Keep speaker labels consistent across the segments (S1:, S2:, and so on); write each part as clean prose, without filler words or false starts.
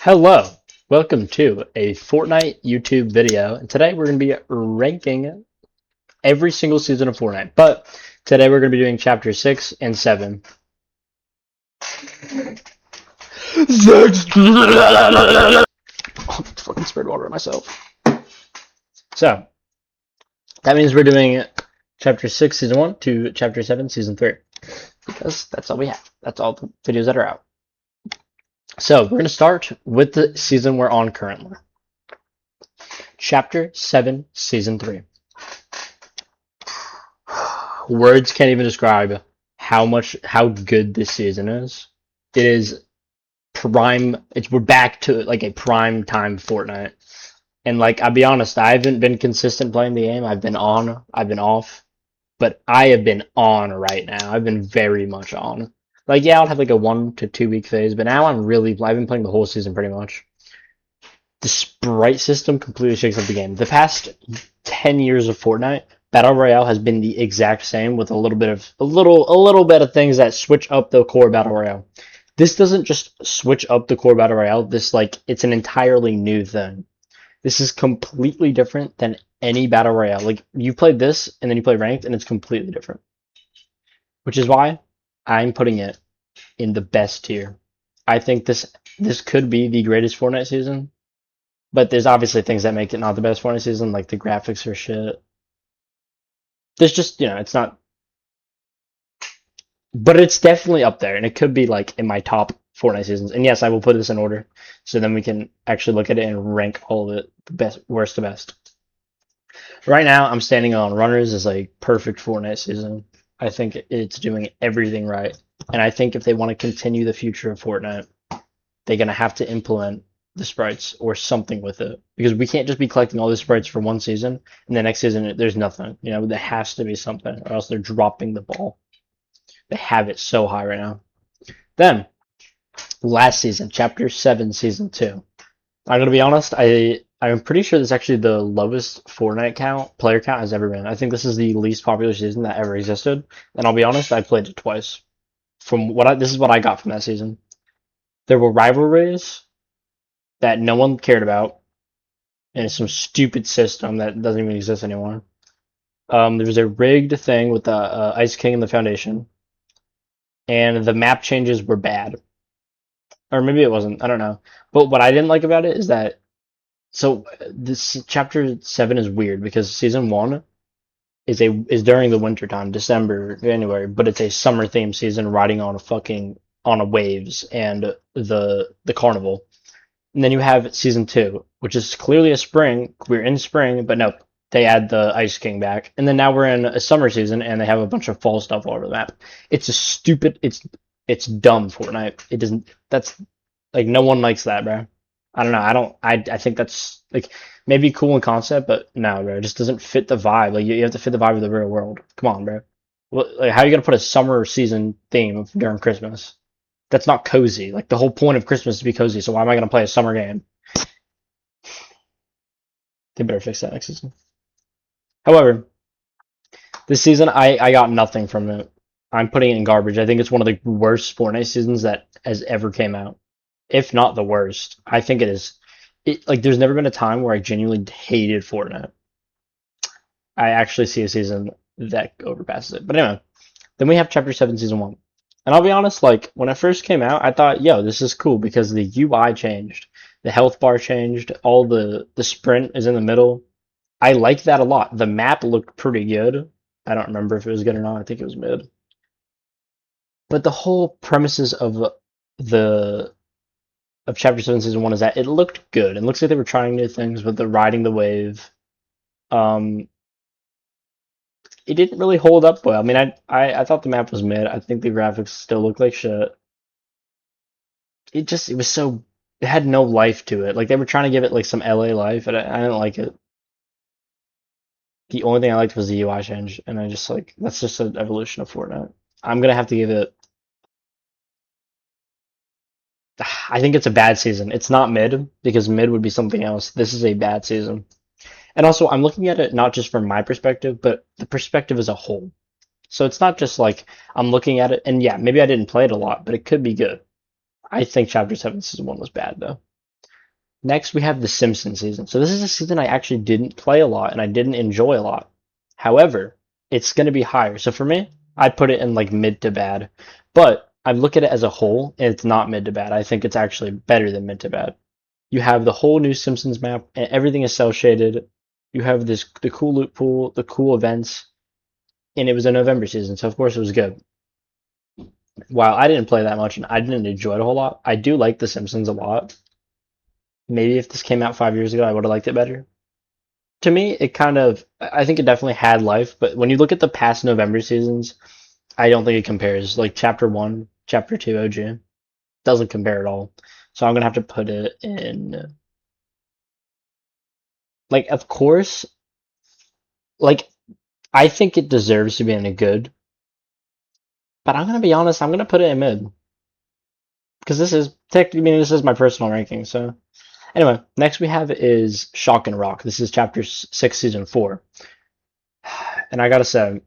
S1: Hello, welcome to a Fortnite YouTube video, and today we're going to be ranking every single season of Fortnite, but today we're going to be doing chapter 6 and 7. Oh, fucking sprayed water on myself. So, that means we're doing chapter 6 season 1 to chapter 7 season 3, because that's all we have. That's all the videos that are out. So, we're going to start with the season we're on currently. Chapter 7 season 3. Words can't even describe how good this season is. It is prime. We're back to like a prime time Fortnite. And like I'll be honest, I haven't been consistent playing the game. I've been on, I've been off, but I have been on right now. I've been very much on. Like yeah, I'll have like a 1 to 2 week phase, but now I've been playing the whole season pretty much. The sprite system completely shakes up the game. The past 10 years of Fortnite, Battle Royale has been the exact same with a little bit of things that switch up the core Battle Royale. This doesn't just switch up the core Battle Royale. It's an entirely new thing. This is completely different than any Battle Royale. Like you play this and then you play ranked and it's completely different. Which is why I'm putting it in the best tier. I think this could be the greatest Fortnite season. But there's obviously things that make it not the best Fortnite season, like the graphics are shit. There's just, it's not. But it's definitely up there, and it could be like in my top Fortnite seasons. And yes, I will put this in order, so then we can actually look at it and rank all of it, best, worst to best. Right now, I'm standing on Runners as a perfect Fortnite season. I think it's doing everything right, and I think if they want to continue the future of Fortnite, they're gonna have to implement the sprites or something with it because we can't just be collecting all the sprites for one season and the next season there's nothing. There has to be something or else they're dropping the ball. They have it so high right now. Then last season, chapter 7, season 2. I'm gonna be honest, I'm pretty sure this is actually the lowest Fortnite player count has ever been. I think this is the least popular season that ever existed. And I'll be honest, I played it twice. This is what I got from that season. There were rivalries that no one cared about, and it's some stupid system that doesn't even exist anymore. There was a rigged thing with the Ice King and the Foundation, and the map changes were bad, or maybe it wasn't. I don't know. But what I didn't like about it is that this chapter 7 is weird because season 1 is during the winter time, December, January, but it's a summer themed season riding on a waves and the carnival. And then you have season 2, which is clearly a spring. We're in spring, but nope. They add the Ice King back. And then now we're in a summer season and they have a bunch of fall stuff all over the map. It's dumb Fortnite. It doesn't that's like no one likes that, bro. I don't know. I think that's like maybe cool in concept, but no, bro. It just doesn't fit the vibe. Like you have to fit the vibe of the real world. Come on, bro. Like, how are you gonna put a summer season theme during Christmas? That's not cozy. Like the whole point of Christmas is to be cozy. So why am I gonna play a summer game? They better fix that next season. However, this season I got nothing from it. I'm putting it in garbage. I think it's one of the worst Fortnite seasons that has ever came out, if not the worst. I think it is. There's never been a time where I genuinely hated Fortnite. I actually see a season that overpasses it. But anyway, then we have Chapter 7, Season 1. And I'll be honest, like, when it first came out, I thought, yo, this is cool because the UI changed. The health bar changed. All the sprint is in the middle. I like that a lot. The map looked pretty good. I don't remember if it was good or not. I think it was mid. But the whole premises the of Chapter 7 Season 1 is that it looked good. It looks like they were trying new things with the riding the wave. Um, it didn't really hold up well. I mean, I thought the map was mid. I think the graphics still look like shit. It had no life to it. Like they were trying to give it like some LA life, and I didn't like it. The only thing I liked was the UI change, and I just like that's just an evolution of Fortnite. I'm gonna have to give it. I think it's a bad season. It's not mid because mid would be something else. This is a bad season. And also, I'm looking at it not just from my perspective, but the perspective as a whole. So it's not just like I'm looking at it, and yeah, maybe I didn't play it a lot, but it could be good. I think Chapter 7 Season 1 was bad, though. Next, we have the Simpsons season. So this is a season I actually didn't play a lot and I didn't enjoy a lot. However, it's going to be higher. So for me, I'd put it in like mid to bad. But I look at it as a whole, and it's not mid to bad. I think it's actually better than mid to bad. You have the whole new Simpsons map, and everything is cel shaded. You have the cool loot pool, the cool events, and it was a November season, so of course it was good. While I didn't play that much and I didn't enjoy it a whole lot, I do like The Simpsons a lot. Maybe if this came out 5 years ago, I would have liked it better. To me, it kind of, I think it definitely had life, but when you look at the past November seasons, I don't think it compares. Like Chapter 1, Chapter 2 OG doesn't compare at all. So I'm gonna have to put it in, like, of course, like, I think it deserves to be in a good, but I'm gonna be honest, I'm gonna put it in mid. Because this is, technically, I mean, this is my personal ranking, so. Anyway, next we have is Shock and Rock. This is Chapter 6, Season 4. And I gotta say,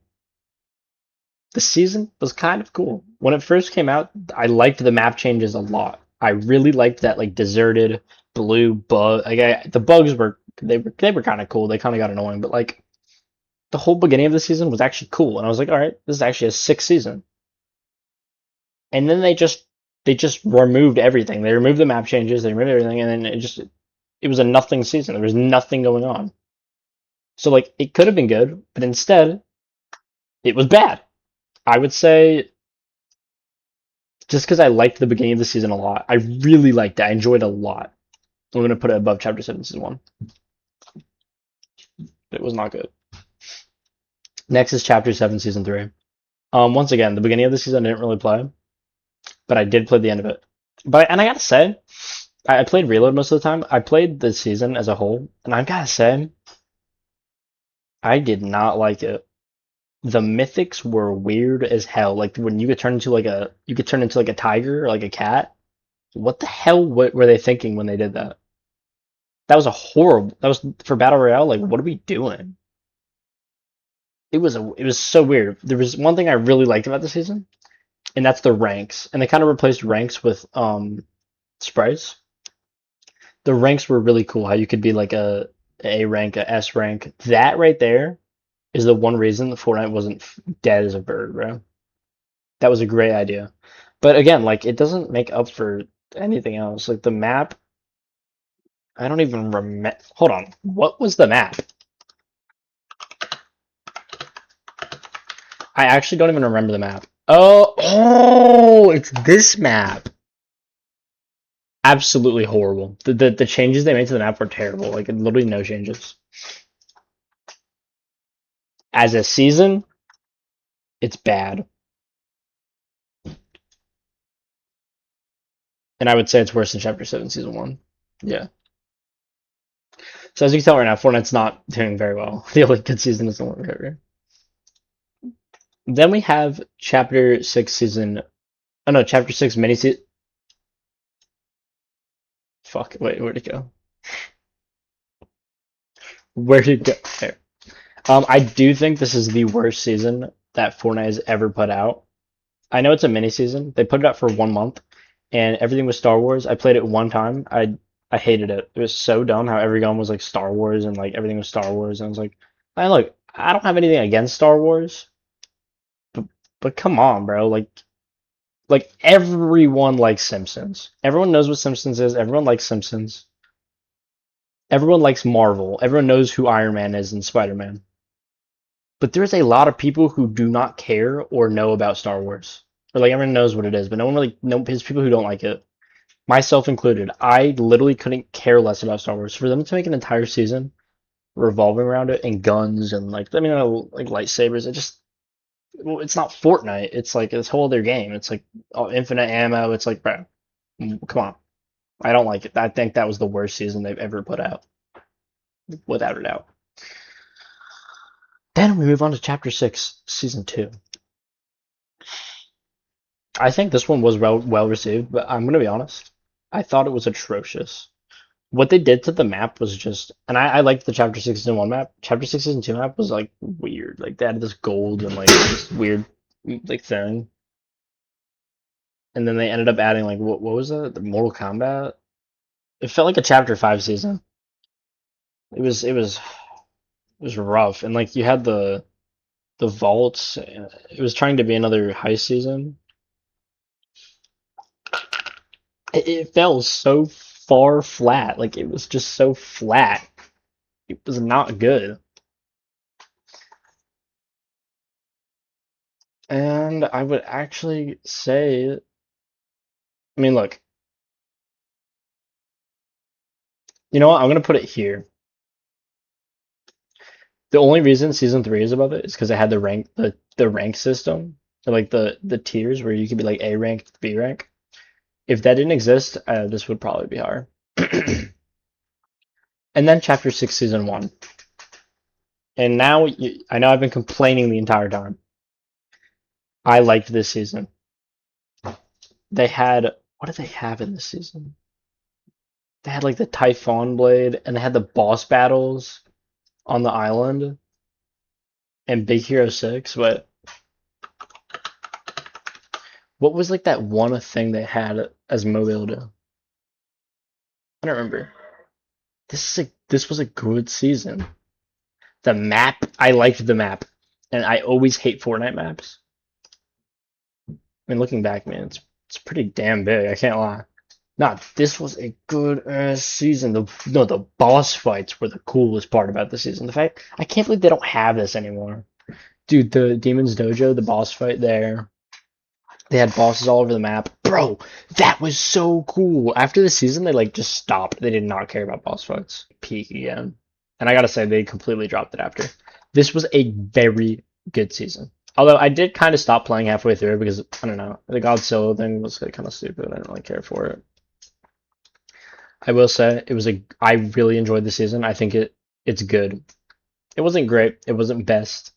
S1: the season was kind of cool. When it first came out, I liked the map changes a lot. I really liked that like deserted blue bug. The bugs were kind of cool. They kind of got annoying, but like the whole beginning of the season was actually cool. And I was like, all right, this is actually a sixth season. And then they just removed everything. They removed the map changes. They removed everything, and then it was a nothing season. There was nothing going on. So like it could have been good, but instead it was bad. I would say just because I liked the beginning of the season a lot. I really liked it. I enjoyed it a lot. I'm gonna put it above Chapter 7 Season 1. It was not good. Next is Chapter 7 Season 3. Once again, the beginning of the season I didn't really play, but I did play the end of it. And I gotta say, I played Reload most of the time. I played the season as a whole, and I gotta say, I did not like it. The mythics were weird as hell. Like when you could turn into like a tiger or like a cat. What the hell were they thinking when they did that? That was for Battle Royale. Like, what are we doing? It was so weird. There was one thing I really liked about the season, and that's the ranks. And they kind of replaced ranks with sprites. The ranks were really cool. How you could be like a rank, a S rank. That right there is the one reason the Fortnite wasn't dead as a bird, bro. That was a great idea. But again, like it doesn't make up for anything else. Like the map, I don't even remember. Hold on. What was the map? I actually don't even remember the map. Oh, it's this map. Absolutely horrible. The changes they made to the map were terrible. Like literally no changes. As a season, it's bad. And I would say it's worse than Chapter 7 Season 1. Yeah. So as you can tell right now, Fortnite's not doing very well. The only good season is the one right. Then we have Chapter 6 Season. Oh no, Chapter 6 mini season. Fuck, wait, where'd it go? Where did it go? There. I do think this is the worst season that Fortnite has ever put out. I know it's a mini season. They put it out for 1 month, and everything was Star Wars. I played it one time. I hated it. It was so dumb how every gun was like Star Wars and like everything was Star Wars. And I was like, I look, I don't have anything against Star Wars, but but come on, bro. Like everyone likes Simpsons. Everyone knows what Simpsons is. Everyone likes Simpsons. Everyone likes Marvel. Everyone knows who Iron Man is and Spider Man. But there's a lot of people who do not care or know about Star Wars. Or like everyone knows what it is, but no one really no there's people who don't like it. Myself included. I literally couldn't care less about Star Wars. For them to make an entire season revolving around it and guns and like I mean like lightsabers, it's not Fortnite. It's like this whole other game. It's like infinite ammo. It's like, bro, come on. I don't like it. I think that was the worst season they've ever put out, without a doubt. Then we move on to Chapter 6, Season 2. I think this one was well received, but I'm gonna be honest. I thought it was atrocious. What they did to the map was just, and I liked the Chapter 6 Season 1 map. Chapter 6 Season 2 map was like weird. Like they had this gold and like this weird like thing. And then they ended up adding like what was that? The Mortal Kombat? It felt like a chapter 5 season. It was rough, and like you had the vaults. It was trying to be another heist season. It fell so far flat. Like it was just so flat. It was not good. And I would actually say, I mean, look, you know what? I'm gonna put it here. The only reason season 3 is above it is because it had the rank system, so like the tiers where you could be like A rank, B rank. If that didn't exist, this would probably be higher. And then chapter 6, season 1. And now I know I've been complaining the entire time. I liked this season. They had, what did they have in this season? They had like the Typhon Blade, and they had the boss battles on the island and Big Hero 6. But what was like that one thing they had as mobility? I don't remember. This was a good season. The map, I liked the map, and I always hate Fortnite maps. I mean, looking back, man, it's pretty damn big. I can't lie. Nah, this was a good season. The boss fights were the coolest part about the season. The fact I can't believe they don't have this anymore, dude. The Demon's Dojo, the boss fight there. They had bosses all over the map, bro. That was so cool. After the season, they like just stopped. They did not care about boss fights. Peak again, and I gotta say they completely dropped it after. This was a very good season. Although I did kind of stop playing halfway through because I don't know, the Godzilla thing was like, kind of stupid. I didn't really care for it. I will say I really enjoyed the season. I think it's good. It wasn't great. It wasn't best,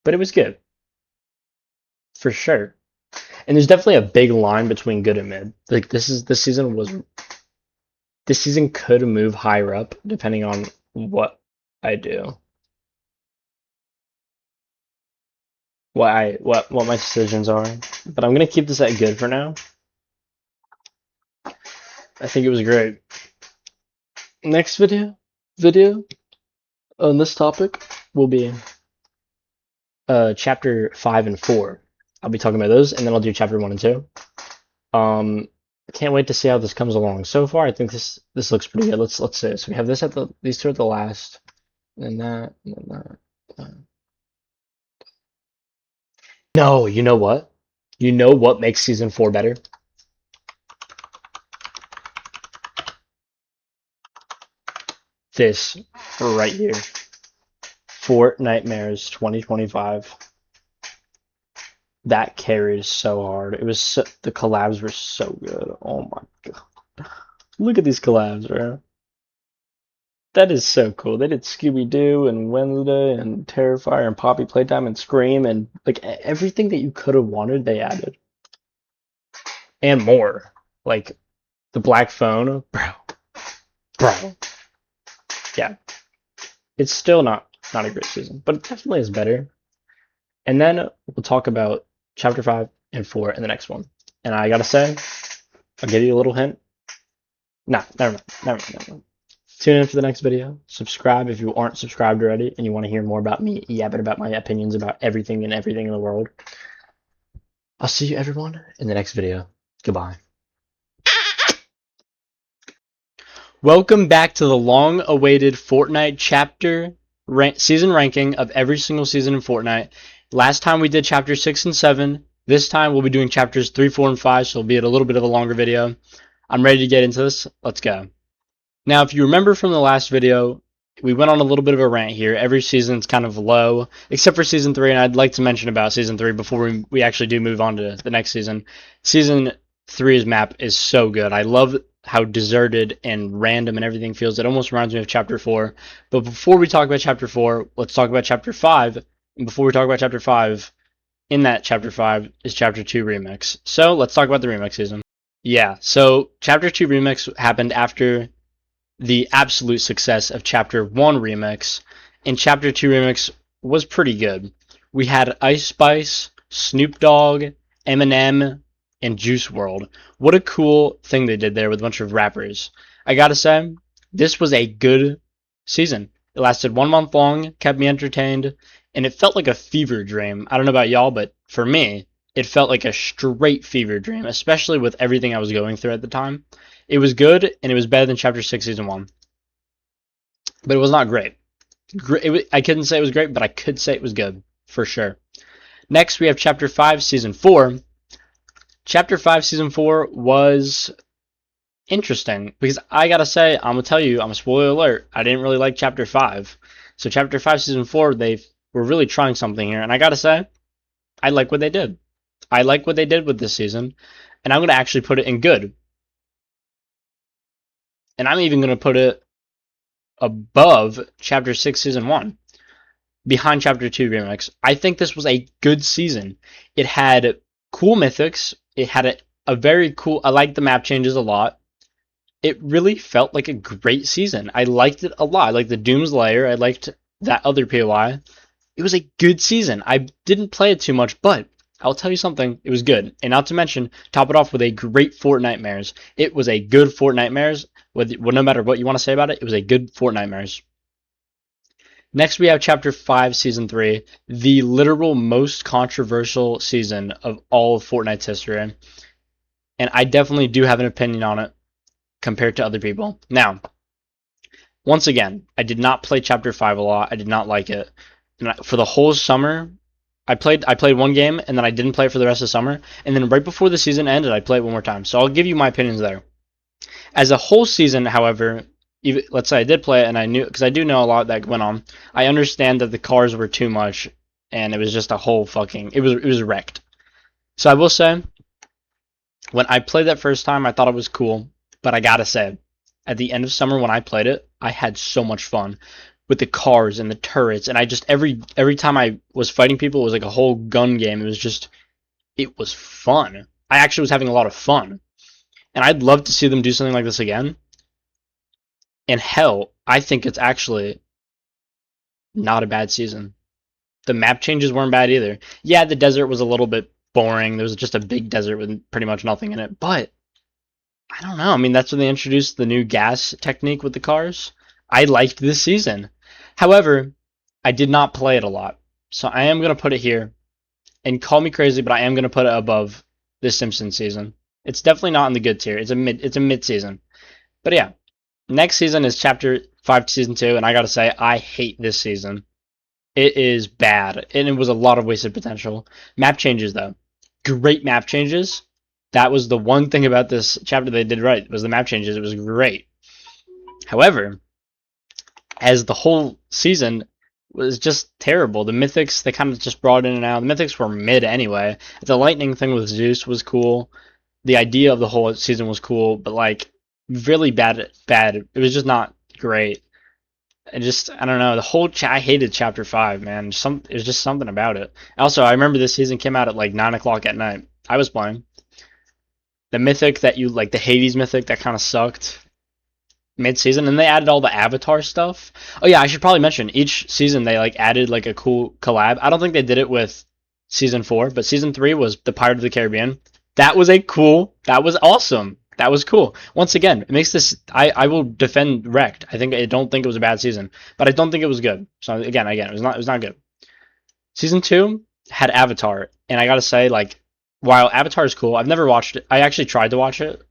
S1: but it was good for sure. And there's definitely a big line between good and mid. Like this season could move higher up depending on what I do. What my decisions are. But I'm gonna keep this at good for now. I think it was great. Next video on this topic will be chapter 5 and 4. I'll be talking about those, and then I'll do chapter 1 and 2. I can't wait to see how this comes along. So far, I think this looks pretty good. Let's say so we have this these two at the last, and that, and then that. No, you know what? You know what makes season 4 better? This right here. Fortnitemares 2025. That carried so hard. The collabs were so good. Oh my god. Look at these collabs, bro. That is so cool. They did Scooby Doo and Wednesday and Terrifier and Poppy Playtime and Scream and like everything that you could have wanted, they added. And more. Like the Black Phone, bro. Yeah. It's still not a great season, but it definitely is better. And then we'll talk about chapter 5 and 4 in the next one. And I gotta say, I'll give you a little hint. Nah, never mind. Tune in for the next video. Subscribe if you aren't subscribed already and you want to hear more about me yapping about my opinions about everything and everything in the world. I'll see you everyone in the next video. Goodbye. Welcome back to the long-awaited Fortnite chapter season ranking of every single season in Fortnite. Last time we did chapters 6 and 7. This time we'll be doing chapters 3, 4, and 5, so it'll be a little bit of a longer video. I'm ready to get into this. Let's go. Now, if you remember from the last video, we went on a little bit of a rant here. Every season's kind of low, except for season 3, and I'd like to mention about season 3 before we actually do move on to the next season. Season 3's map is so good. I love how deserted and random and everything feels. It almost reminds me of chapter 4. But before we talk about chapter 4, let's talk about chapter 5. And before we talk about chapter 5, in that chapter 5 is chapter 2 remix. So let's talk about the remix season. Yeah, so chapter 2 remix happened after the absolute success of Chapter 1 Remix, and Chapter 2 Remix was pretty good. We had Ice Spice, Snoop Dogg, Eminem, and Juice WRLD. What a cool thing they did there with a bunch of rappers. I gotta say, this was a good season. It lasted 1 month long, kept me entertained, and it felt like a fever dream. I don't know about y'all, but for me, it felt like a straight fever dream, especially with everything I was going through at the time. It was good, and it was better than Chapter 6, Season 1. But it was not great. I couldn't say it was great, but I could say it was good, for sure. Next, we have Chapter 5, Season 4. Chapter 5, Season 4 was interesting because I gotta say, I'm gonna tell you, I'm a spoiler alert. I didn't really like Chapter 5. So, Chapter 5, Season 4, they were really trying something here. And I gotta say, I like what they did. I like what they did with this season. And I'm gonna actually put it in good. And I'm even gonna put it above Chapter 6, Season 1. Behind Chapter 2 Remix. I think this was a good season. It had cool mythics. It had a very cool. I liked the map changes a lot. It really felt like a great season. I liked it a lot. I liked the Doom's Lair. I liked that other POI. It was a good season. I didn't play it too much, but I'll tell you something. It was good. And not to mention, top it off with a great Fortnitemares. It was a good Fortnitemares. No matter what you want to say about it, it was a good Fortnitemares. Next, we have Chapter 5, Season 3, the literal most controversial season of all of Fortnite's history. And I definitely do have an opinion on it compared to other people. Now, once again, I did not play Chapter 5 a lot. I did not like it. And for the whole summer, I played one game, and then I didn't play it for the rest of the summer. And then right before the season ended, I played it one more time. So I'll give you my opinions there. As a whole season, however, even, let's say I did play it and I knew, because I do know a lot that went on. I understand that the cars were too much, and it was just a whole fucking. It was wrecked. So I will say, when I played that first time, I thought it was cool, but I gotta say, at the end of summer when I played it, I had so much fun with the cars and the turrets, and I just every time I was fighting people, it was like a whole gun game. It was fun. I actually was having a lot of fun, and I'd love to see them do something like this again. And hell, I think it's actually not a bad season. The map changes weren't bad either. Yeah, the desert was a little bit boring. There was just a big desert with pretty much nothing in it. But I don't know. I mean, that's when they introduced the new gas technique with the cars. I liked this season. However, I did not play it a lot. So I am going to put it here. And call me crazy, but I am going to put it above the Simpsons season. It's definitely not in the good tier. It's a mid season. But yeah, next season is Chapter 5 Season 2, and I gotta say, I hate this season. It is bad, and it was a lot of wasted potential. Map changes, though. Great map changes. That was the one thing about this chapter they did right, was the map changes. It was great. However, as the whole season was just terrible. The mythics, they kind of just brought in and out. The mythics were mid anyway. The lightning thing with Zeus was cool. The idea of the whole season was cool, but like really bad. It was just not great. I don't know. I hated Chapter 5, man. It was just something about it. Also, I remember this season came out at like 9 o'clock at night. I was playing the mythic that you like, the Hades mythic that kind of sucked mid-season, and they added all the Avatar stuff. Oh yeah, I should probably mention each season they like added like a cool collab. I don't think they did it with season 4, but season 3 was the Pirate of the Caribbean. That was that was awesome. That was cool. Once again, it makes this. I will defend Wrecked. I don't think it was a bad season, but I don't think it was good. So again, it was not good. Season 2 had Avatar, and I gotta say, like, while Avatar is cool, I've never watched it. I actually tried to watch it.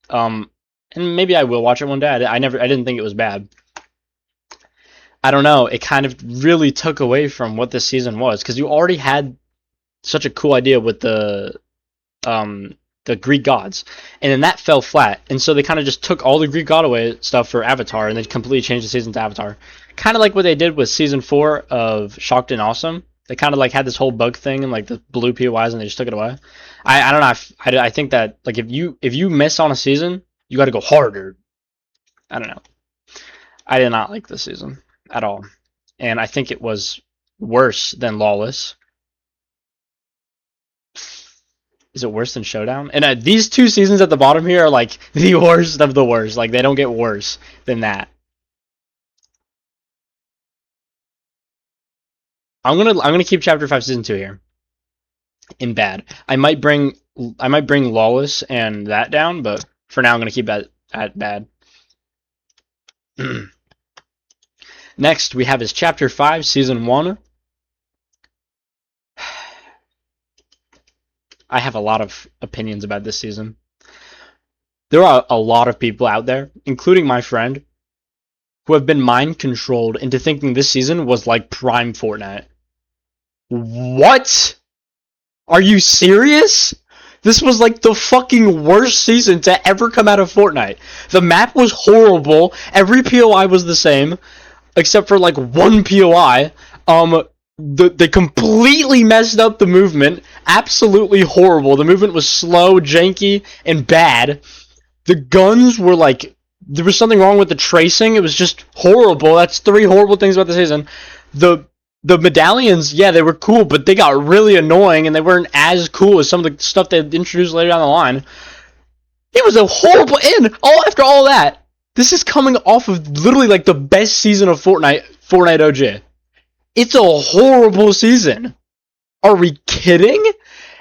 S1: Um, and maybe I will watch it one day. I didn't think it was bad. I don't know. It kind of really took away from what this season was, because you already had such a cool idea with the Greek gods, and then that fell flat. And so they kind of just took all the Greek god away stuff for Avatar, and then completely changed the season to Avatar. Kind of like what they did with season 4 of Shocked and Awesome. They kind of like had this whole bug thing and like the blue POIs, and they just took it away. I don't know. I think that like if you miss on a season, you got to go harder. I don't know. I did not like this season at all, and I think it was worse than Lawless. Is it worse than Showdown? And these two seasons at the bottom here are like the worst of the worst. Like they don't get worse than that. I'm gonna keep Chapter 5 Season 2 here in bad. I might bring Lawless and that down, but for now I'm gonna keep that at bad. Next, we have is Chapter 5, Season 1. I have a lot of opinions about this season. There are a lot of people out there, including my friend, who have been mind controlled into thinking this season was like prime Fortnite. What? Are you serious? This was like the fucking worst season to ever come out of Fortnite. The map was horrible. Every POI was the same, except for like one POI. They completely messed up the movement. Absolutely horrible. The movement was slow, janky, and bad. The guns were like, there was something wrong with the tracing. It was just horrible. That's 3 horrible things about the season. The medallions, yeah, they were cool, but they got really annoying, and they weren't as cool as some of the stuff they introduced later down the line. It was a horrible end. All after all that, this is coming off of literally like the best season of Fortnite OG. It's a horrible season. Are we kidding?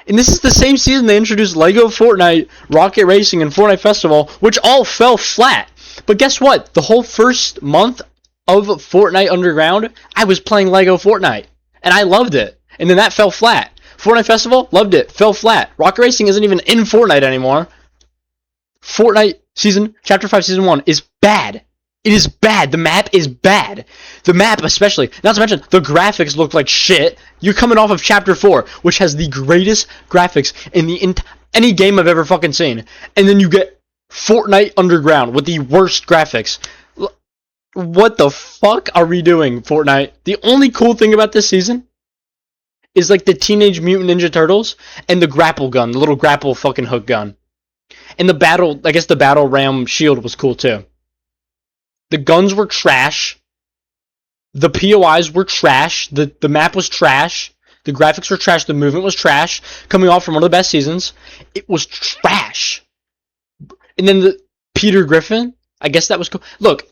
S1: And this is the same season they introduced Lego Fortnite, Rocket Racing, and Fortnite Festival, which all fell flat. But guess what? The whole first month of Fortnite Underground, I was playing Lego Fortnite, and I loved it. And then that fell flat. Fortnite Festival, loved it, fell flat. Rocket Racing isn't even in Fortnite anymore. Fortnite Chapter 5 Season 1 is bad. It is bad. The map is bad. The map especially. Not to mention, the graphics look like shit. You're coming off of Chapter 4, which has the greatest graphics in any game I've ever fucking seen. And then you get Fortnite Underground with the worst graphics. What the fuck are we doing, Fortnite? The only cool thing about this season is like the Teenage Mutant Ninja Turtles and the grapple gun, the little grapple fucking hook gun. And the battle ram shield was cool too. The guns were trash. The POIs were trash. The map was trash. The graphics were trash. The movement was trash. Coming off from one of the best seasons, it was trash. And then the Peter Griffin, I guess that was cool. Look.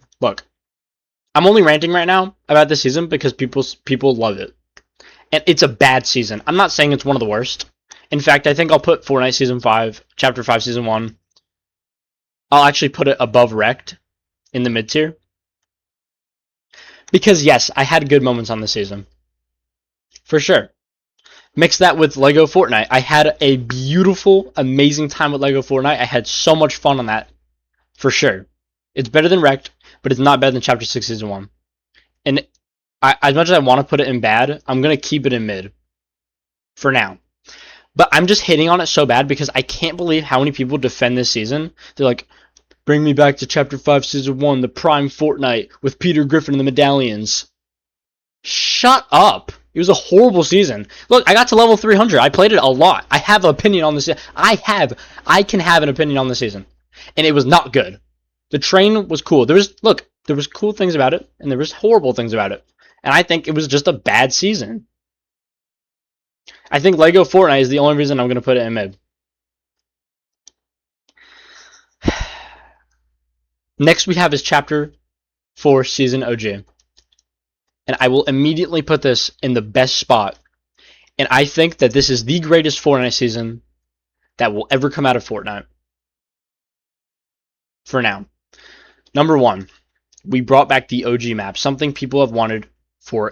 S1: I'm only ranting right now about this season because people love it. And it's a bad season. I'm not saying it's one of the worst. In fact, I think I'll put Fortnite Season 5, Chapter 5 Season 1. I'll actually put it above Wrecked in the mid-tier. Because yes, I had good moments on the season. For sure. Mix that with Lego Fortnite. I had a beautiful, amazing time with Lego Fortnite. I had so much fun on that. For sure. It's better than Wrecked, but it's not better than Chapter 6 Season 1. And as much as I want to put it in bad, I'm going to keep it in mid. For now. But I'm just hitting on it so bad because I can't believe how many people defend this season. They're like, bring me back to Chapter 5 Season 1, the prime Fortnite with Peter Griffin and the medallions. Shut up. It was a horrible season. Look, I got to level 300. I played it a lot. I have an opinion on this. I can have an opinion on the season. And it was not good. The train was cool. There was cool things about it, and there was horrible things about it. And I think it was just a bad season. I think Lego Fortnite is the only reason I'm going to put it in mid. Next we have is Chapter 4 Season OG. And I will immediately put this in the best spot. And I think that this is the greatest Fortnite season that will ever come out of Fortnite. For now. Number 1, we brought back the OG map, something people have wanted for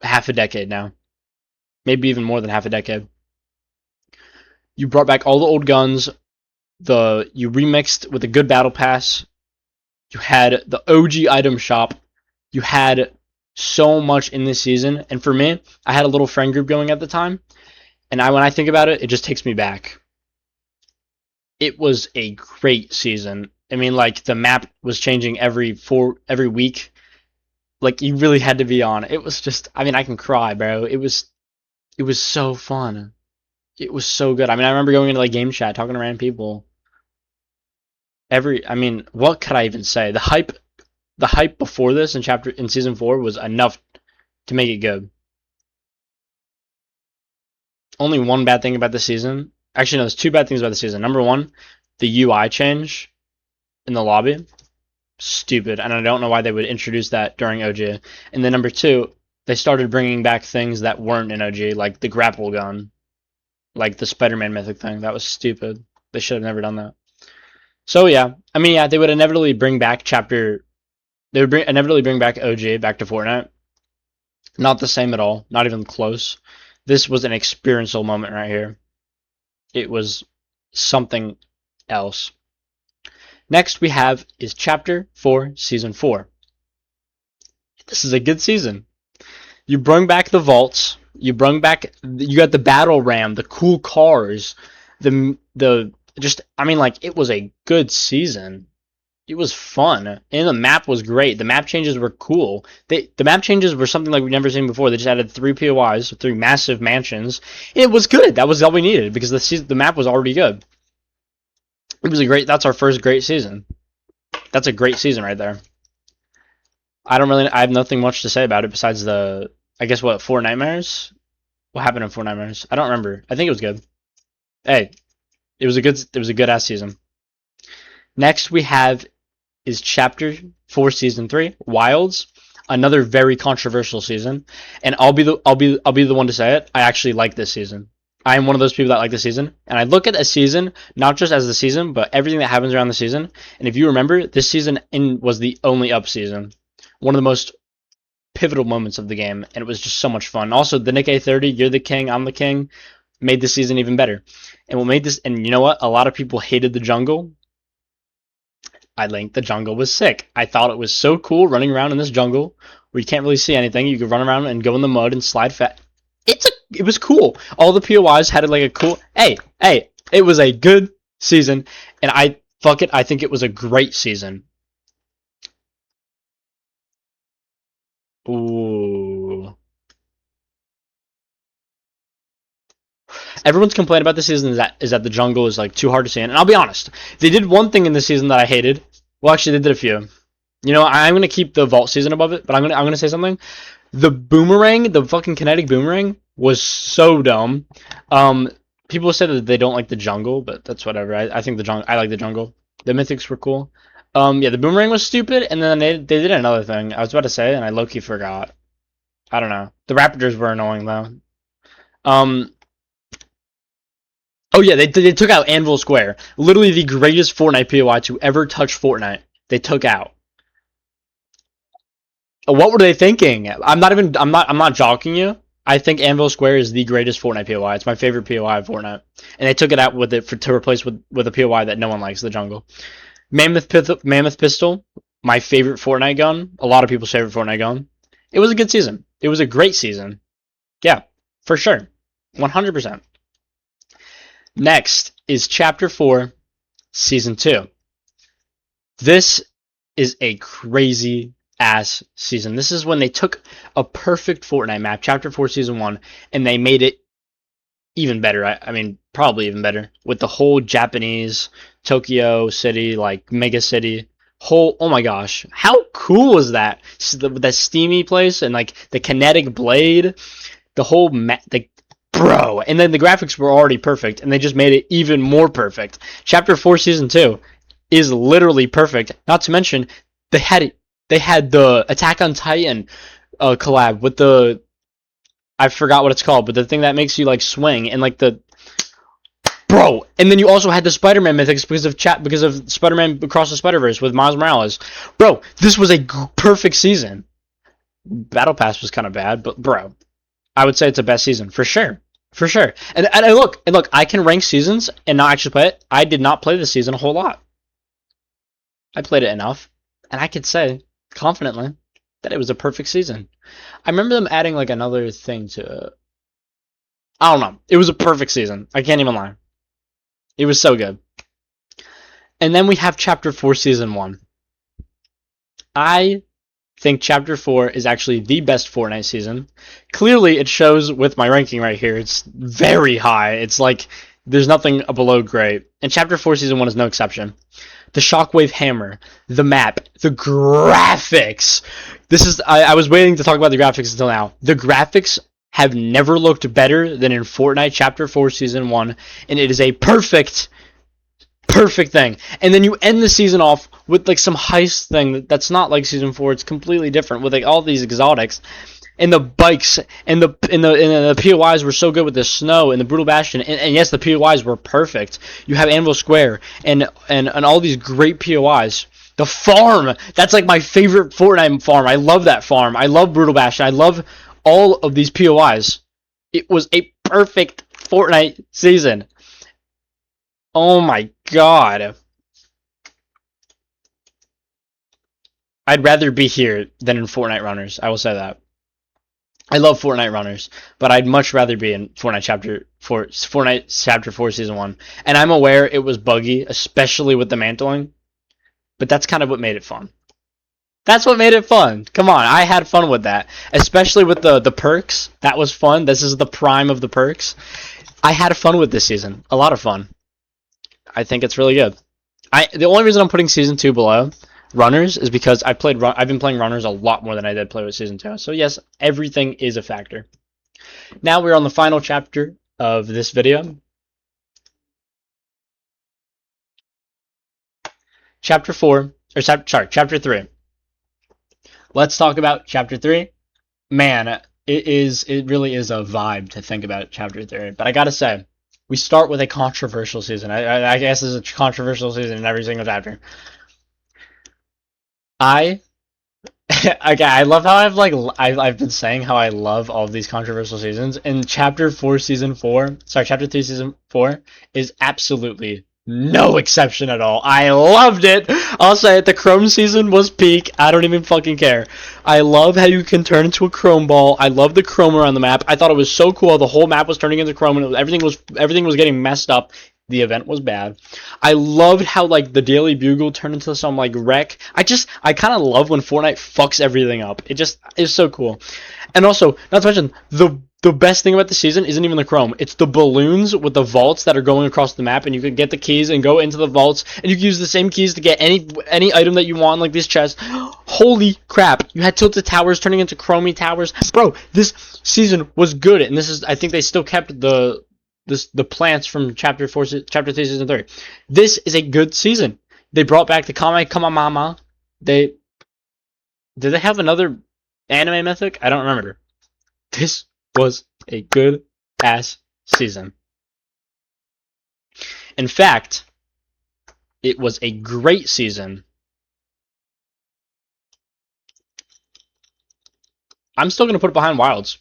S1: half a decade now. Maybe even more than half a decade. You brought back all the old guns. You remixed with a good battle pass. You had the OG item shop. You had so much in this season. And for me, I had a little friend group going at the time. And when I think about it, it just takes me back. It was a great season. I mean, like, the map was changing every week. Like, you really had to be on. It was just, I mean, I can cry, bro. It was so fun. It was so good. I mean, I remember going into like game chat, talking to random people. I mean, what could I even say? The hype before this in season 4 was enough to make it good. Only one bad thing about the season. Actually, no, there's 2 bad things about the season. Number 1, the UI change in the lobby. Stupid. And I don't know why they would introduce that during OG. And then number 2, they started bringing back things that weren't in OG, like the grapple gun. Like the Spider-Man mythic thing. That was stupid. They should have never done that. So yeah, I mean, yeah, they would inevitably bring back Chapter They would inevitably bring back OG back to Fortnite. Not the same at all. Not even close. This was an experiential moment right here. It was something else. Next we have is Chapter 4, Season 4. This is a good season. You bring back the vaults. You got the battle ram, the cool cars, it was a good season. It was fun, and the map was great. The map changes were cool. The map changes were something like we've never seen before. They just added 3 POIs, 3 massive mansions. It was good. That was all we needed because the map was already good. It was that's our first great season. That's a great season right there. I have nothing much to say about it besides Four Nightmares? What happened in Four Nightmares? I don't remember. I think it was good. Hey, it was a good ass season. Next we have is Chapter 4 Season 3, Wilds. Another very controversial season. And I'll be the one to say it. I actually like this season. I am one of those people that like the season, and I look at a season not just as the season, but everything that happens around the season. And if you remember, this season was the only up season, one of the most pivotal moments of the game, and it was just so much fun. Also, the Nick A30, you're the king, I'm the king, made this season even better. And what made this, and you know what? A lot of people hated the jungle. I think the jungle was sick. I thought it was so cool running around in this jungle where you can't really see anything. You could run around and go in the mud and slide fat. It was cool. All the POIs had like a cool. Hey, it was a good season, and I think it was a great season. Ooh. Everyone's complaining about this season is that the jungle is like too hard to see in. And I'll be honest, they did one thing in this season that I hated. Well, actually, they did a few. You know, I'm gonna keep the vault season above it, but I'm gonna say something. The boomerang, the fucking kinetic boomerang, was so dumb. People said that they don't like the jungle, but that's whatever. I think I like the jungle. The mythics were cool. Yeah, the boomerang was stupid, and then they did another thing. I was about to say, and I low-key forgot. I don't know. The Raptors were annoying though. Oh yeah, they took out Anvil Square. Literally the greatest Fortnite POI to ever touch Fortnite. They took out. What were they thinking? I'm not joking you. I think Anvil Square is the greatest Fortnite POI. It's my favorite POI of Fortnite. And they took it out to replace with a POI that no one likes, the jungle. Mammoth Pistol, my favorite Fortnite gun. A lot of people's favorite Fortnite gun. It was a good season. It was a great season. Yeah, for sure. 100%. Next is Chapter 4, Season 2. This is a crazy ass season. This is when they took a perfect Fortnite map, Chapter 4, Season 1, and they made it even better. I mean, probably even better. With the whole Japanese Tokyo city, like mega city. Oh my gosh. How cool was that? The steamy place and like the kinetic blade. The whole bro, and then the graphics were already perfect, and they just made it even more perfect. Chapter 4 Season 2 is literally perfect. Not to mention, they had the Attack on Titan collab with the, I forgot what it's called, but the thing that makes you like swing and like the bro. And then you also had the Spider-Man mythics because of Spider-Man Across the Spider-Verse with Miles Morales. Bro, this was a perfect season. Battle Pass was kind of bad, but bro, I would say it's the best season for sure. For sure. And look, I can rank seasons and not actually play it. I did not play this season a whole lot. I played it enough, and I could say confidently that it was a perfect season. I remember them adding like another thing to it. I don't know. It was a perfect season. I can't even lie. It was so good. And then we have Chapter 4 Season 1. I think Chapter 4 is actually the best Fortnite season. Clearly, it shows with my ranking right here. It's very high. It's like there's nothing below great. And Chapter 4 Season 1 is no exception. The Shockwave Hammer, the map, the graphics. I was waiting to talk about the graphics until now. The graphics have never looked better than in Fortnite Chapter 4 Season 1, and it is a perfect thing. And then you end the season off with like some heist thing that's not like Season 4. It's completely different with like all these exotics. And the bikes and the POIs were so good with the snow and the Brutal Bastion. And yes, the POIs were perfect. You have Anvil Square and all these great POIs. The farm. That's like my favorite Fortnite farm. I love that farm. I love Brutal Bastion. I love all of these POIs. It was a perfect Fortnite season. Oh my god. I'd rather be here than in Fortnite Runners. I will say that. I love Fortnite Runners, but I'd much rather be in Fortnite Chapter 4 Season 1. And I'm aware it was buggy, especially with the mantling, but that's kind of what made it fun. That's what made it fun. Come on, I had fun with that, especially with the perks. That was fun. This is the prime of the perks. I had fun with this season. A lot of fun. I think it's really good. The only reason I'm putting season 2 below Runners is because I've been playing Runners a lot more than I did play with season 2. So yes, everything is a factor. Now we're on the final chapter of this video. Chapter 4, or sorry, Chapter 3. Let's talk about Chapter 3. Man, it really is a vibe to think about Chapter 3. But I gotta say, we start with a controversial season. I guess it's a controversial season in every single chapter. I Okay, I love how I've been saying how I love all of these controversial seasons. And Chapter 3 season 4 is absolutely no exception at all. I loved it. I'll say it, the Chrome season was peak. I don't even fucking care. I love how you can turn into a Chrome ball. I love the Chrome around the map. I thought it was so cool. The whole map was turning into Chrome and everything was getting messed up. The event was bad. I loved how like the Daily Bugle turned into some like wreck. I kind of love when Fortnite fucks everything up. It just is so cool. And also, not to mention the best thing about the season isn't even the Chrome. It's the balloons with the vaults that are going across the map, and you can get the keys and go into the vaults, and you can use the same keys to get any item that you want, like this chest. Holy crap! You had tilted towers turning into chromey towers, bro. This season was good, and I think they still kept the plants from Chapter 3 Season 3. This is a good season. They brought back the Kama Mama. Did they have another anime mythic? I don't remember. This was a good ass season. In fact, it was a great season. I'm still going to put it behind Wilds.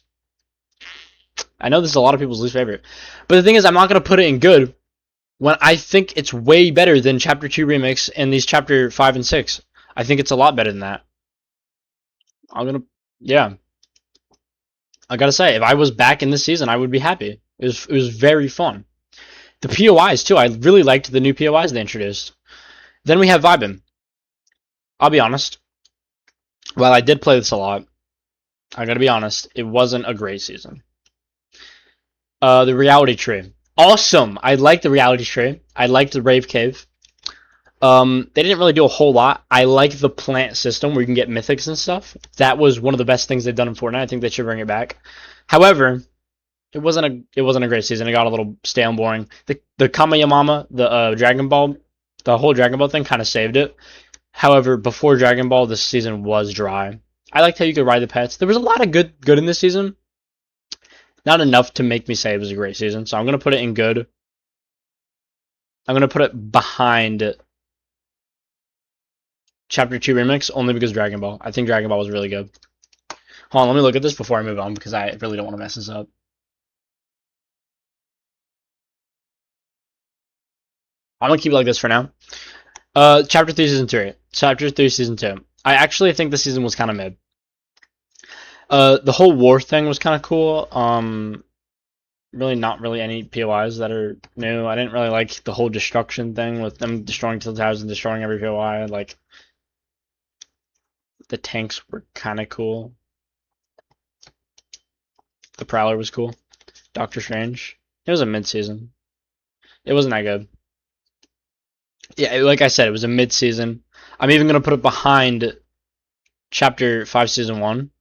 S1: I know this is a lot of people's least favorite. But the thing is, I'm not going to put it in good when I think it's way better than Chapter 2 Remix and these Chapter 5 and 6. I think it's a lot better than that. Yeah. I gotta say, if I was back in this season, I would be happy. It was very fun. The POIs, too. I really liked the new POIs they introduced. Then we have Vibin. I'll be honest. While I did play this a lot, I gotta be honest, it wasn't a great season. The Reality Tree. Awesome! I liked the Reality Tree. I liked the Rave Cave. They didn't really do a whole lot. I like the plant system where you can get mythics and stuff. That was one of the best things they've done in Fortnite. I think they should bring it back. However, it wasn't a great season. It got a little stale and boring. The Kamayamama, the Dragon Ball, the whole Dragon Ball thing kind of saved it. However, before Dragon Ball, this season was dry. I liked how you could ride the pets. There was a lot of good in this season. Not enough to make me say it was a great season, so I'm gonna put it in good. I'm gonna put it behind Chapter 2 Remix only because Dragon Ball. I think Dragon Ball was really good. Hold on, let me look at this before I move on because I really don't want to mess this up. I'm gonna keep it like this for now. Chapter 3 Season 3. Chapter 3 Season 2. I actually think the season was kind of mid. The whole war thing was kind of cool. Really not really any POIs that are new. I didn't really like the whole destruction thing with them destroying tilt towers and destroying every POI. Like, the tanks were kind of cool. The Prowler was cool. Doctor Strange. It was a mid-season. It wasn't that good. Yeah, like I said, it was a mid-season. I'm even gonna put it behind Chapter 5 Season 1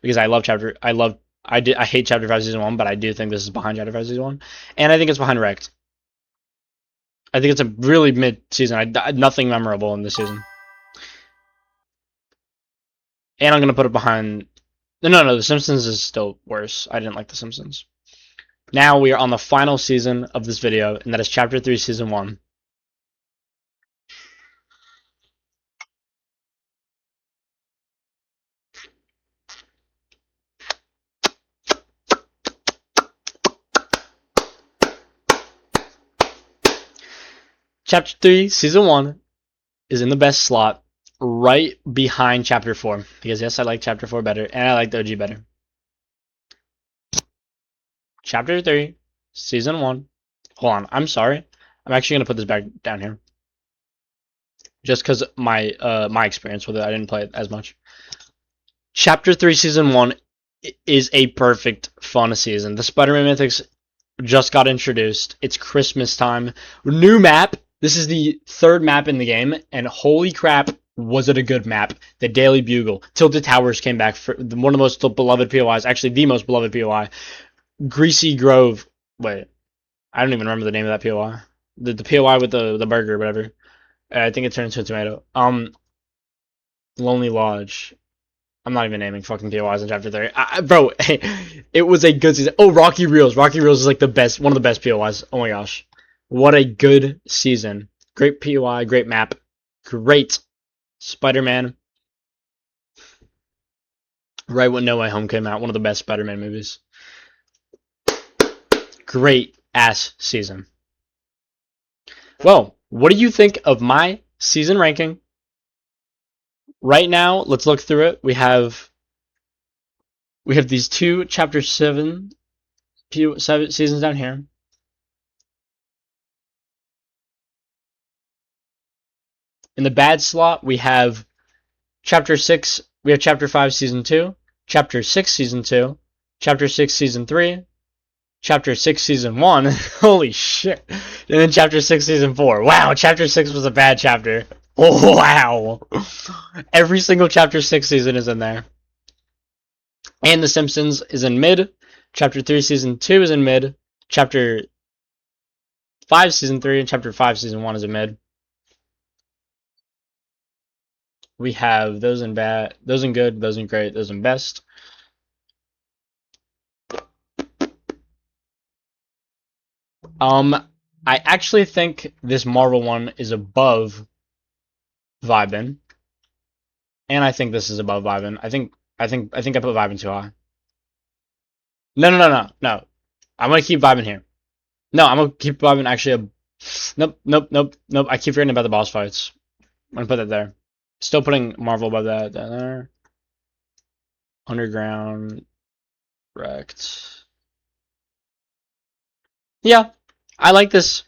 S1: because I hate Chapter 5 Season 1, but I do think this is behind Chapter 5 Season 1. And I think it's behind Wrecked. I think it's a really mid-season. Nothing memorable in this season. And I'm going to put it behind... No, The Simpsons is still worse. I didn't like The Simpsons. Now we are on the final season of this video, and that is Chapter 3 Season 1. Chapter 3, Season 1 is in the best slot, right behind Chapter 4. Because yes, I like Chapter 4 better, and I like the OG better. Chapter 3, Season 1. Hold on, I'm sorry. I'm actually going to put this back down here. Just because my experience with it, I didn't play it as much. Chapter 3, Season 1 is a perfect fun season. The Spider-Man Mythics just got introduced. It's Christmas time. New map. This is the third map in the game, and holy crap, was it a good map. The Daily Bugle. Tilted Towers came back for one of the most beloved POIs, actually the most beloved POI. Greasy Grove. Wait, I don't even remember the name of that POI. The POI with the burger or whatever. I think it turned into a tomato. Lonely Lodge. I'm not even naming fucking POIs in Chapter 3. Bro, it was a good season. Oh, Rocky Reels. Rocky Reels is like the best, one of the best POIs. Oh my gosh. What a good season. Great POI, great map. Great Spider-Man. Right when No Way Home came out, one of the best Spider-Man movies. Great ass season. Well, what do you think of my season ranking? Right now, let's look through it. We have these two Chapter 7 seasons down here. In the bad slot, we have Chapter 6, we have Chapter 5 Season 2, Chapter 6 Season 2, Chapter 6 Season 3, Chapter 6 Season 1, holy shit, and then Chapter 6 Season 4. Wow, Chapter 6 was a bad chapter. Oh, wow. Every single Chapter 6 season is in there. And The Simpsons is in mid. Chapter 3 Season 2 is in mid. Chapter 5 Season 3 and Chapter 5 Season 1 is in mid. We have those in bad, those in good, those in great, those in best. I actually think this Marvel one is above Vibin, and I think this is above Vibin. I put Vibin too high. No. I'm gonna keep Vibin here. No, I'm gonna keep Vibin actually. Nope. I keep forgetting about the boss fights. I'm gonna put that there. Still putting Marvel above that. There. Underground. Wrecked. Yeah, I like this.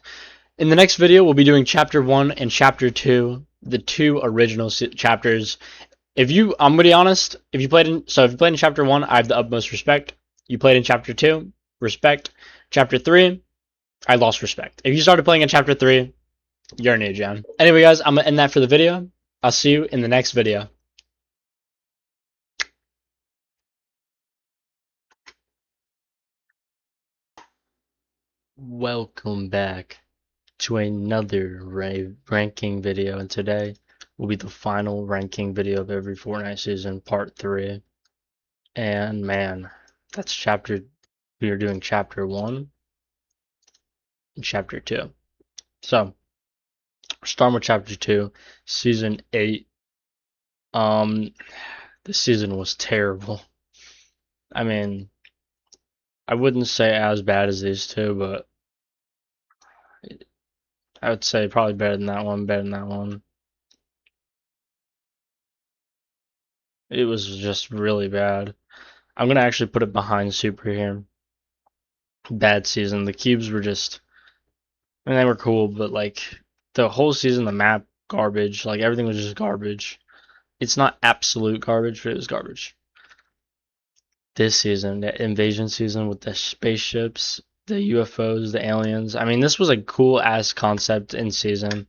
S1: In the next video, we'll be doing Chapter 1 and Chapter 2, the two original chapters. I'm gonna be honest, if you played in Chapter 1, I have the utmost respect. You played in Chapter 2, respect. Chapter 3, I lost respect. If you started playing in Chapter 3, you're a new gen. Anyway, guys, I'm gonna end that for the video. I'll see you in the next video. Welcome back to another ranking video, and today will be the final ranking video of every Fortnite season, part 3. And man, we are doing Chapter 1 and Chapter 2. So, starting with Chapter 2, Season 8. This season was terrible. I mean, I wouldn't say as bad as these two, but I would say probably better than that one. It was just really bad. I'm gonna actually put it behind Super here. Bad season. The cubes were just, I mean, they were cool, but like the whole season, the map garbage. Like everything was just garbage. It's not absolute garbage, but it was garbage. This season, the invasion season with the spaceships, the UFOs, the aliens. I mean, this was a cool ass concept in season.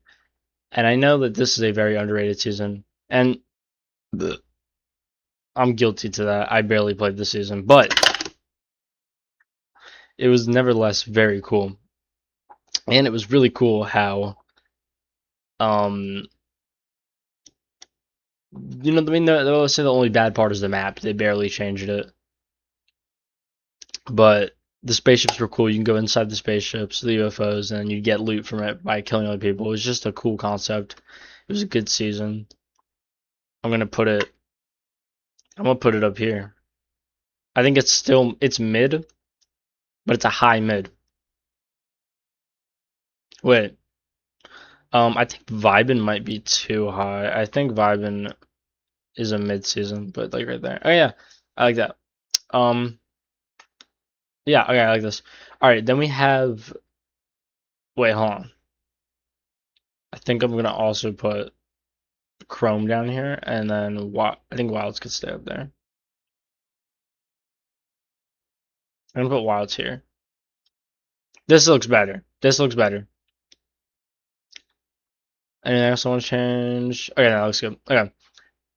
S1: And I know that this is a very underrated season. And I'm guilty to that. I barely played this season, but it was nevertheless very cool. And it was really cool how you know, I mean, they'll say the only bad part is the map. They barely changed it. But the spaceships were cool. You can go inside the spaceships, the UFOs, and you get loot from it by killing other people. It was just a cool concept. It was a good season. I'm gonna put it up here. I think it's mid, but it's a high mid. Wait. I think Vibin might be too high. I think Vibin is a mid-season, but like right there. Oh yeah, I like that. Um, yeah, okay, I like this. All right, then we have. Wait, hold on. I think I'm gonna also put Chrome down here, and then I think Wilds could stay up there. I'm gonna put Wilds here. This looks better. This looks better. Anything else I want to change? Okay, that looks good. Okay.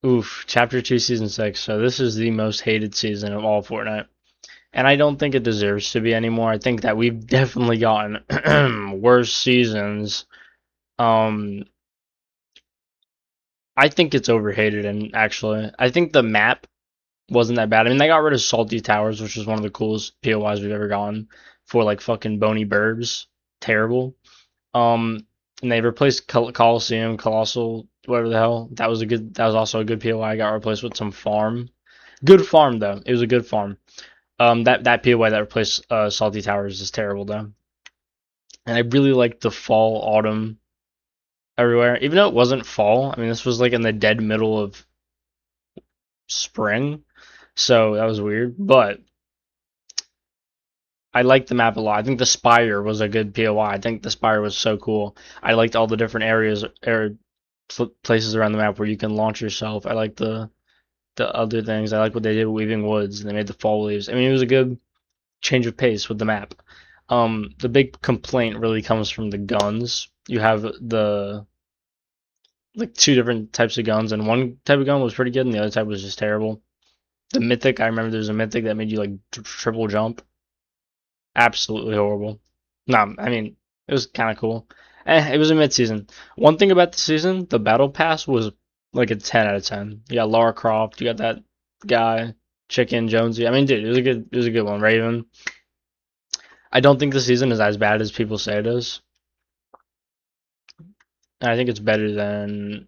S1: Oof, Chapter 2, Season 6. So this is the most hated season of all Fortnite. And I don't think it deserves to be anymore. I think that we've definitely gotten worse seasons. Um, I think it's overhated, and actually, I think the map wasn't that bad. I mean, they got rid of Salty Towers, which was one of the coolest POIs we've ever gotten for like fucking bony burbs. Terrible. Um, and they replaced Coliseum, Colossal, whatever the hell. That was a good. That was also a good POI. Got replaced with some farm. Good farm though. It was a good farm. That POI that replaced Salty Towers is terrible though. And I really liked the fall, autumn everywhere. Even though it wasn't fall. I mean, this was like in the dead middle of spring, so that was weird. But I liked the map a lot. I think the Spire was a good POI. I think the Spire was so cool. I liked all the different areas or places around the map where you can launch yourself. I like the other things. I like what they did with Weaving Woods, and they made the fall leaves. I mean, it was a good change of pace with the map. The big complaint really comes from the guns. You have the like two different types of guns, and one type of gun was pretty good, and the other type was just terrible. The Mythic, I remember there was a Mythic that made you like triple jump. Absolutely horrible. No, I mean it was kind of cool. It was a mid-season. One thing about the season, the battle pass was like a 10 out of 10. You got Lara Croft, you got that guy, Chicken Jonesy. I mean, dude, it was a good one. Raven. I don't think the season is as bad as people say it is. And I think it's better than.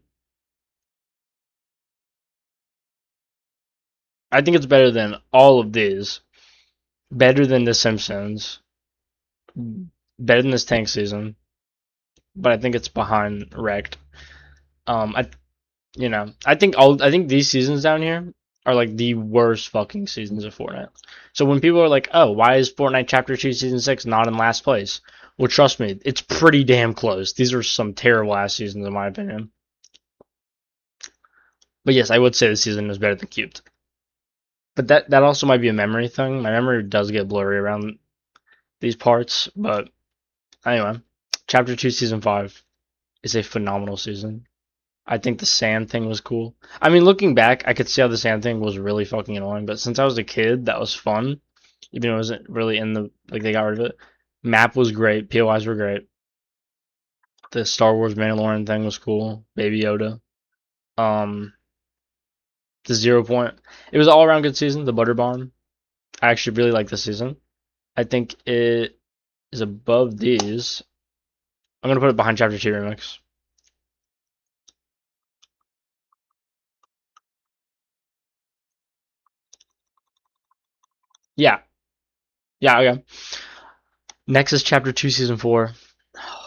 S1: I think it's better than all of these. Better than The Simpsons. Better than this tank season. But I think it's behind Wrecked. I I think these seasons down here are like the worst fucking seasons of Fortnite. So when people are like, "Oh, why is Fortnite Chapter 2 Season 6 not in last place?" Well, trust me, it's pretty damn close. These are some terrible ass seasons in my opinion. But yes, I would say this season is better than Cubed. But that also might be a memory thing. My memory does get blurry around these parts, but anyway, Chapter 2 Season 5 is a phenomenal season. I think the sand thing was cool. I mean, looking back, I could see how the sand thing was really fucking annoying, but since I was a kid, that was fun. Even though it wasn't really in the like they got rid of it. Map was great, POIs were great. The Star Wars Mandalorian thing was cool. Baby Yoda. Um, the 0 point. It was all around good season. The Butter Bomb. I actually really like this season. I think it is above these. I'm gonna put it behind Chapter 2 Remix. Yeah, yeah, okay. Next is Chapter 2 Season 4.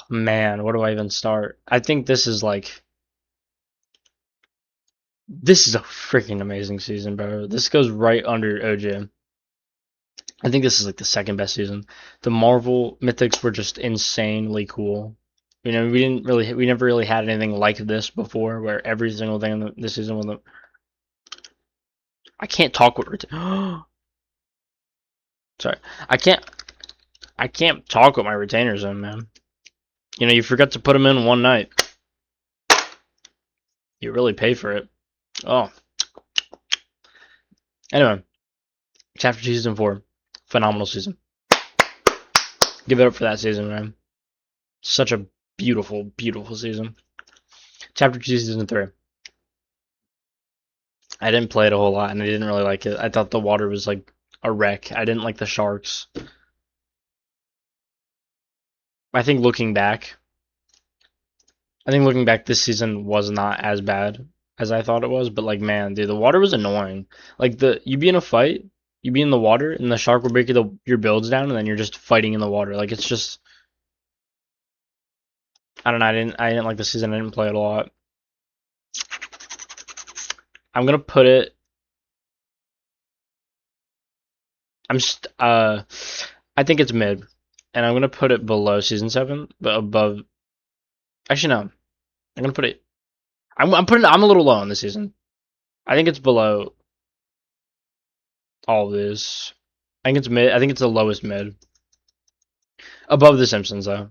S1: Man, where do I even start? I think this is a freaking amazing season, bro. This goes right under OJ. I think this is like the second best season. The Marvel mythics were just insanely cool. You know, we never really had anything like this before, where every single thing in this season was. I can't talk with. Sorry, I can't. I can't talk with my retainers in, man. You know, you forgot to put them in one night. You really pay for it. Oh, anyway, Chapter 2 Season 4, phenomenal season. Give it up for that season, man. Such a beautiful, beautiful season. Chapter 2 Season 3. I didn't play it a whole lot, and I didn't really like it. I thought the water was like a wreck. I didn't like the sharks. I think looking back, this season was not as bad as I thought it was. But like, man, dude, the water was annoying. Like you be in a fight, you be in the water, and the shark will break your builds down, and then you're just fighting in the water. Like it's just I don't know. I didn't like the season. I didn't play it a lot. I'm gonna put it. I'm just I think it's mid, and I'm gonna put it below season 7, but above. Actually, no. I'm gonna put it. I'm putting. I'm a little low on this season. I think it's below all of this. I think it's mid. I think it's the lowest mid. Above The Simpsons, though.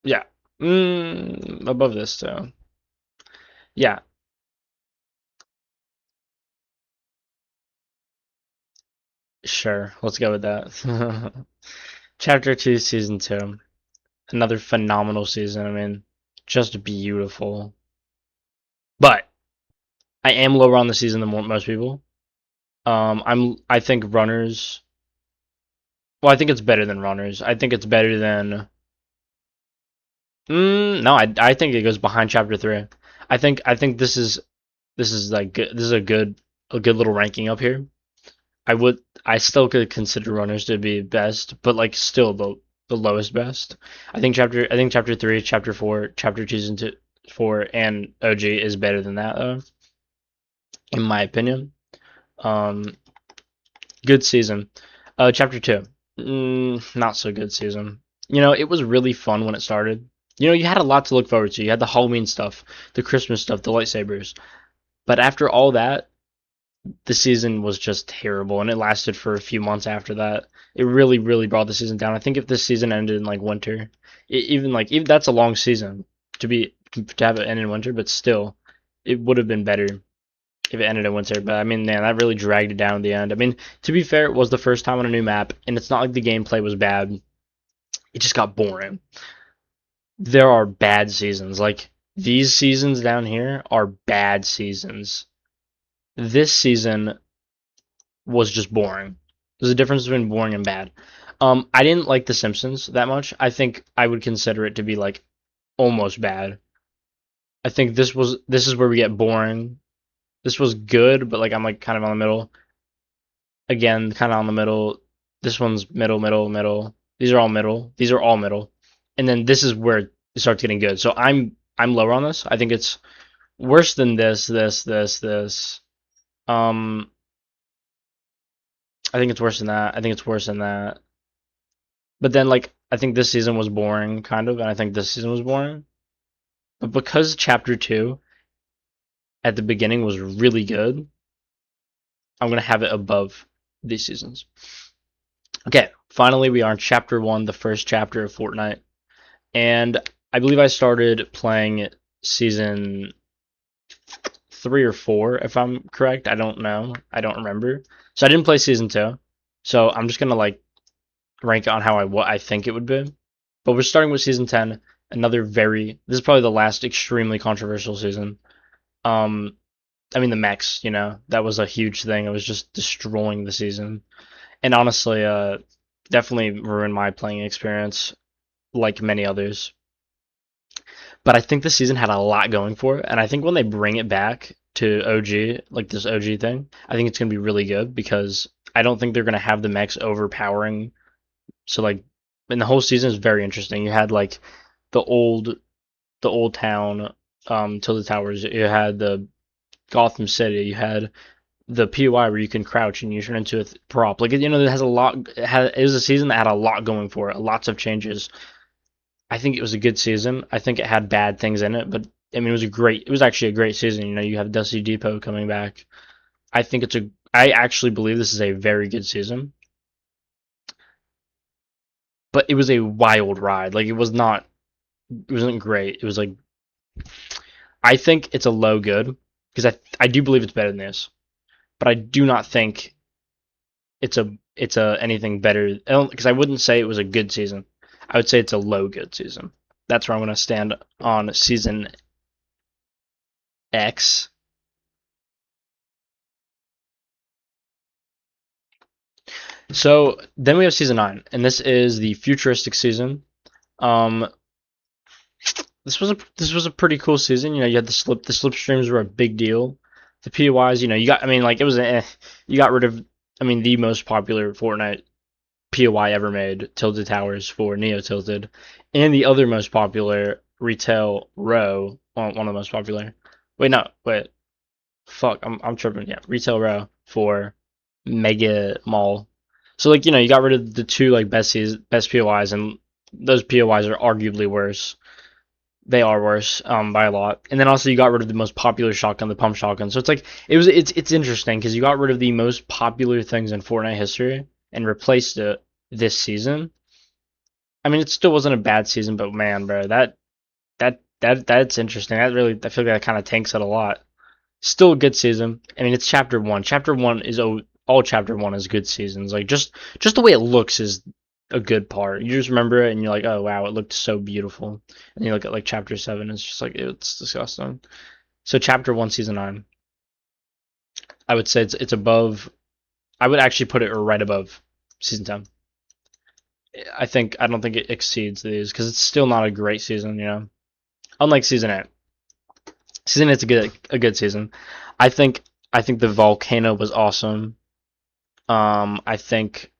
S1: Yeah. Above this, though. Yeah. Sure. Let's go with that. Chapter 2, Season 2. Another phenomenal season. I mean, just beautiful. But I am lower on the season than most people. I think Runners. Well, I think it's better than Runners. I think it's better than. No, I think it goes behind Chapter 3. I think this is like this is a good little ranking up here. I still could consider Runners to be best, but like still the lowest best. I think Chapter 3, Chapter 4, Chapter 2 and 2, 4, and OG is better than that though, in my opinion. Um, Good season. Chapter 2. Not so good season. It was really fun when it started. You had a lot to look forward to. You had the Halloween stuff, the Christmas stuff, the lightsabers. But after all that, the season was just terrible, and it lasted for a few months after that. It really, really brought the season down. I think if this season ended in like winter, even that's a long season to have it end in winter, but still, it would have been better if it ended in winter. But I mean, man, that really dragged it down at the end. I mean, to be fair, it was the first time on a new map, and it's not like the gameplay was bad. It just got boring. There are bad seasons. Like these seasons down here are bad seasons. This season was just boring. There's a difference between boring and bad. I didn't like The Simpsons that much. I think I would consider it to be like almost bad. I think this is where we get boring. This was good, but like I'm like kind of on the middle. Again, kind of on the middle. This one's middle, middle, middle. These are all middle. These are all middle. And then this is where it starts getting good. So I'm lower on this. I think it's worse than this. Um, I think it's worse than that. I think it's worse than that. But then, like, I think this season was boring, kind of, and I think this season was boring. But because Chapter 2 at the beginning was really good, I'm going to have it above these seasons. Okay, finally, we are in Chapter 1, the first chapter of Fortnite. And I believe I started playing Season 3 or 4, if I'm correct. I don't know. I don't remember. So I didn't play Season 2. So I'm just going to, like, rank it on what I think it would be. But we're starting with season 10, this is probably the last extremely controversial season. I mean the mechs, that was a huge thing. It was just destroying the season. And honestly, definitely ruined my playing experience like many others. But I think the season had a lot going for it, and I think when they bring it back to OG, like this OG thing, I think it's going to be really good because I don't think they're going to have the mechs overpowering. So like, and the whole season is very interesting. You had like the old the old town, Tilted Towers. You had the Gotham City. You had the POI where you can crouch and you turn into a prop. Like it has a lot. It was a season that had a lot going for it. Lots of changes. I think it was a good season. I think it had bad things in it, but I mean it was actually a great season. You have Dusty Depot coming back. I actually believe this is a very good season. But it was a wild ride. Like it wasn't great. It was like I think it's a low good because I do believe it's better than this, but I do not think it's a anything better. Because I wouldn't say it was a good season. I would say it's a low good season. That's where I'm going to stand on season X. So then we have season 9, and this is the futuristic season. Um, this was a pretty cool season. You had the slipstreams were a big deal. The POIs, you got I mean like it was you got rid of I mean the most popular Fortnite POI ever made, Tilted Towers for Neo Tilted, and the other most popular retail row, one of the most popular. Wait, no, wait, fuck, I'm tripping. Yeah, retail row for Mega Mall. So like you got rid of the two like best POIs, and those POIs are arguably worse. They are worse by a lot. And then also you got rid of the most popular shotgun, the pump shotgun. So it's like it's interesting because you got rid of the most popular things in Fortnite history and replaced it this season. I mean, it still wasn't a bad season, but man, bro, that's interesting. That really, I feel like that kind of tanks it a lot. Still a good season. I mean, it's chapter one. Chapter one is all chapter one is good seasons. Like just the way it looks is a good part. You just remember it and you're like, oh wow, it looked so beautiful. And you look at like chapter seven, it's just like it's disgusting. So chapter one, season nine, I would say it's above. I would actually put it right above season 10. I don't think it exceeds these because it's still not a great season. Unlike season eight. Season eight's a good season. I think I think the volcano was awesome. I think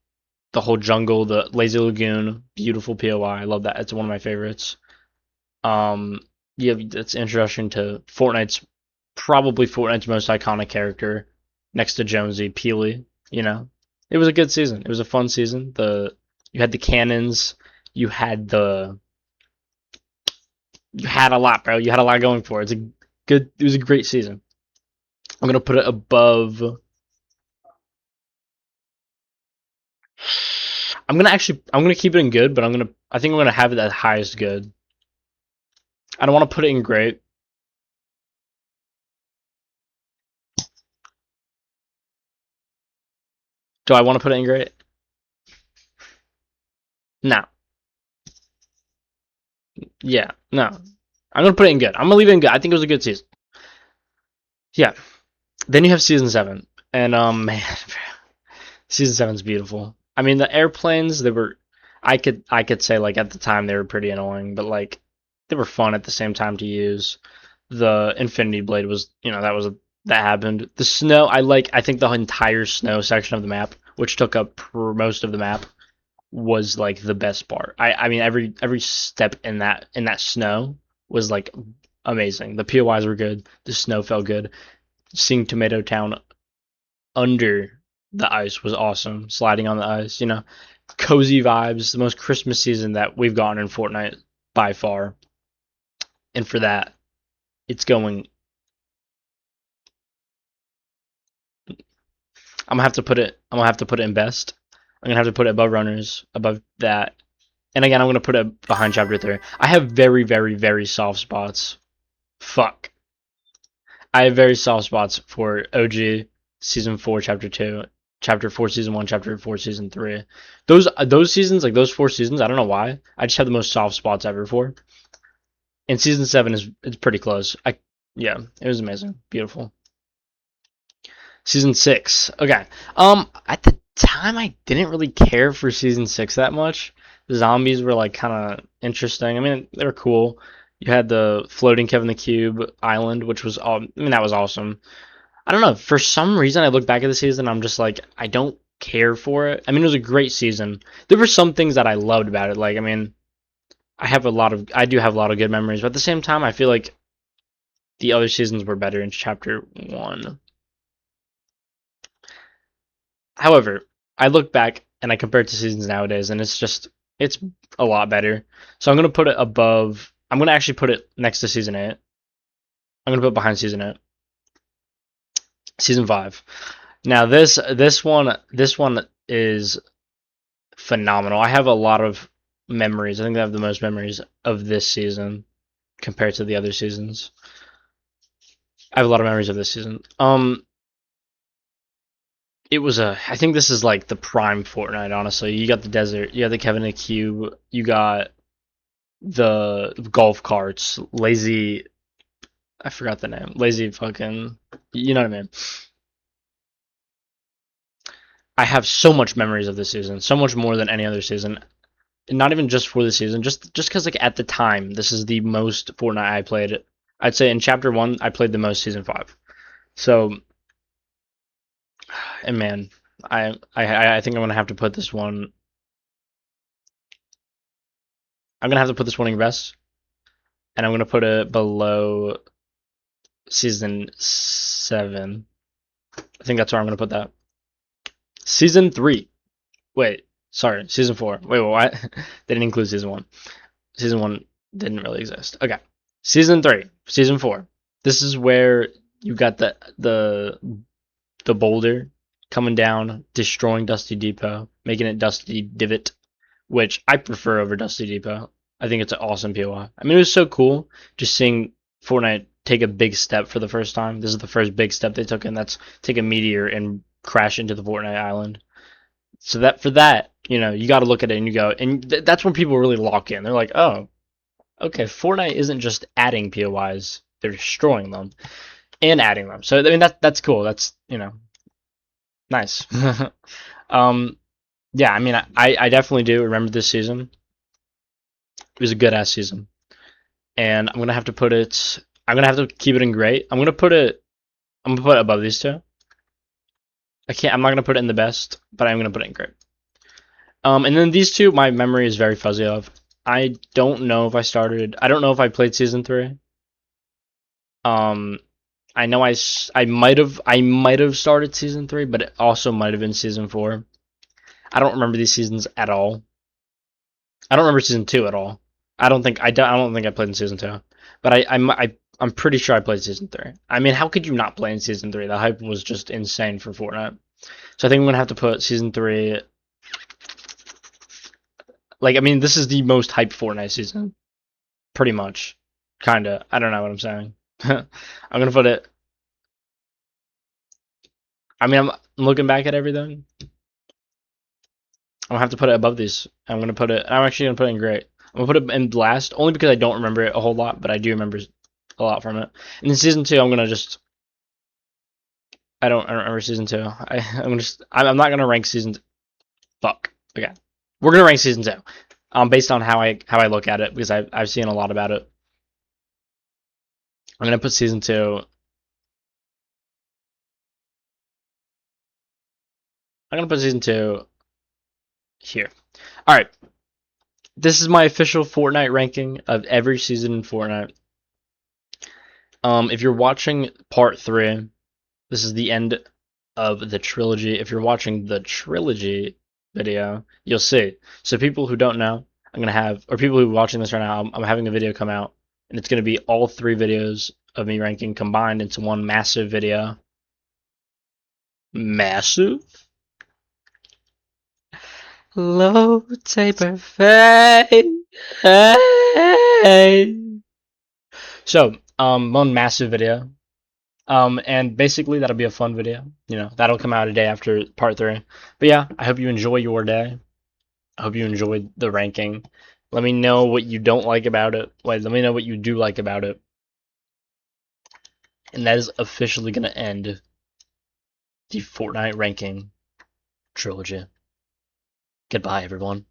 S1: the whole jungle, the lazy lagoon, beautiful POI. I love that. It's one of my favorites. Um, yeah, it's introduction to probably Fortnite's most iconic character, next to Jonesy, Peely. It was a good season. It was a fun season. You had the cannons, you had the you had a lot, bro. You had a lot going for it. It was a great season. I'm gonna put it above. I'm gonna keep it in good, but I think I'm gonna have it at highest good. I don't want to put it in great. Do I want to put it in great? No. Yeah, no. I'm gonna put it in good. I'm gonna leave it in good. I think it was a good season. Yeah. Then you have season seven, and man, season seven's beautiful. I mean, the airplanes they were. I could say like at the time they were pretty annoying, but like they were fun at the same time to use. The Infinity Blade was, that happened. The snow, I think the entire snow section of the map, which took up most of the map, was like the best part. I mean every step in that snow was like amazing. The POIs were good. The snow felt good. Seeing Tomato Town under the ice was awesome. Sliding on the ice, cozy vibes. The most Christmas season that we've gotten in Fortnite by far. And for that, it's going. I'm gonna have to put it in best. I'm gonna have to put it above runners, above that. And again, I'm gonna put it behind chapter 3. I have very, very, very soft spots. Fuck. I have very soft spots for OG season 4, chapter 2, chapter 4, season 1, chapter 4, season 3. Those seasons, like those 4 seasons, I don't know why. I just have the most soft spots ever for. And season 7 is it's pretty close. Yeah, it was amazing, beautiful. Season 6. Okay. At the time I didn't really care for season 6 that much. The zombies were like kind of interesting. I mean, they were cool. You had the floating Kevin the Cube island, which was all. I mean, that was awesome. I don't know. For some reason, I look back at the season, I'm just like, I don't care for it. I mean, it was a great season. There were some things that I loved about it. Like, I mean, I do have a lot of good memories, but at the same time, I feel like the other seasons were better in chapter 1. However, I look back and I compare it to seasons nowadays, and it's a lot better. So I'm gonna put it above. I'm gonna actually put it next to season 8. I'm gonna put it behind season 8. Season 5. Now this one is phenomenal. I have a lot of memories. I think I have the most memories of this season compared to the other seasons. I have a lot of memories of this season. It was I think this is like the prime Fortnite, honestly. You got the desert, you got the Kevin the Cube, you got the golf carts, lazy. I forgot the name. Lazy fucking. You know what I mean? I have so much memories of this season, so much more than any other season. Not even just for the season, just because like at the time, this is the most Fortnite I played. I'd say in chapter 1, I played the most season 5. So, and man, I think I'm gonna have to put this one. I'm gonna have to put this one in best, and I'm gonna put it below season 7. I think that's where I'm gonna put that. Season 3. Wait, sorry, season 4. Wait, what? They didn't include season 1. Season 1 didn't really exist. Okay, season 3, season 4. This is where you got the boulder coming down, destroying Dusty Depot, making it Dusty Divot, which I prefer over Dusty Depot. I think it's an awesome POI. I mean, it was so cool just seeing Fortnite take a big step for the first time. This is the first big step they took, and that's take a meteor and crash into the Fortnite island. So that for that, you got to look at it and you go, and that's when people really lock in. They're like, oh, okay, Fortnite isn't just adding POIs; they're destroying them and adding them. So I mean, that's cool. That's nice. um, yeah, I mean, I definitely do remember this season. It was a good ass season, and I'm gonna have to put it. I'm gonna have to keep it in great. I'm gonna put it. I'm gonna put it above these two. I can't. I'm not gonna put it in the best, but I'm gonna put it in great. And then these two, my memory is very fuzzy of. I don't know if I started. I don't know if I played season 3. Um, I know I might have started season 3, but it also might have been season 4. I don't remember these seasons at all. I don't remember season 2 at all. I don't think I played in season 2, but I'm pretty sure I played season 3. I mean, how could you not play in season 3? The hype was just insane for Fortnite. So I think I'm gonna have to put season 3. Like, I mean, this is the most hyped Fortnite season, pretty much, kinda. I don't know what I'm saying. I'm gonna put it. I mean, I'm looking back at everything. I'm gonna have to put it above these. I'm gonna put it. I'm actually gonna put it in great. I'm gonna put it in last, only because I don't remember it a whole lot, but I do remember a lot from it. And then season 2, I'm gonna just. I don't remember season 2. I'm not gonna rank season. Fuck. Okay, we're gonna rank season 2. Based on how I look at it because I've seen a lot about it. I'm gonna put season 2. I'm gonna put season 2 here. All right. This is my official Fortnite ranking of every season in Fortnite. If you're watching part 3, this is the end of the trilogy. If you're watching the trilogy video, you'll see. So people who don't know, I'm gonna have, or people who are watching this right now, I'm having a video come out, and it's gonna be all 3 videos of me ranking combined into one massive video. Massive? Low taper fade. So, one massive video. And basically that'll be a fun video. That'll come out a day after part 3. But yeah, I hope you enjoy your day. I hope you enjoyed the ranking. Let me know what you don't like about it. Wait, let me know what you do like about it. And that is officially going to end the Fortnite ranking trilogy. Goodbye, everyone.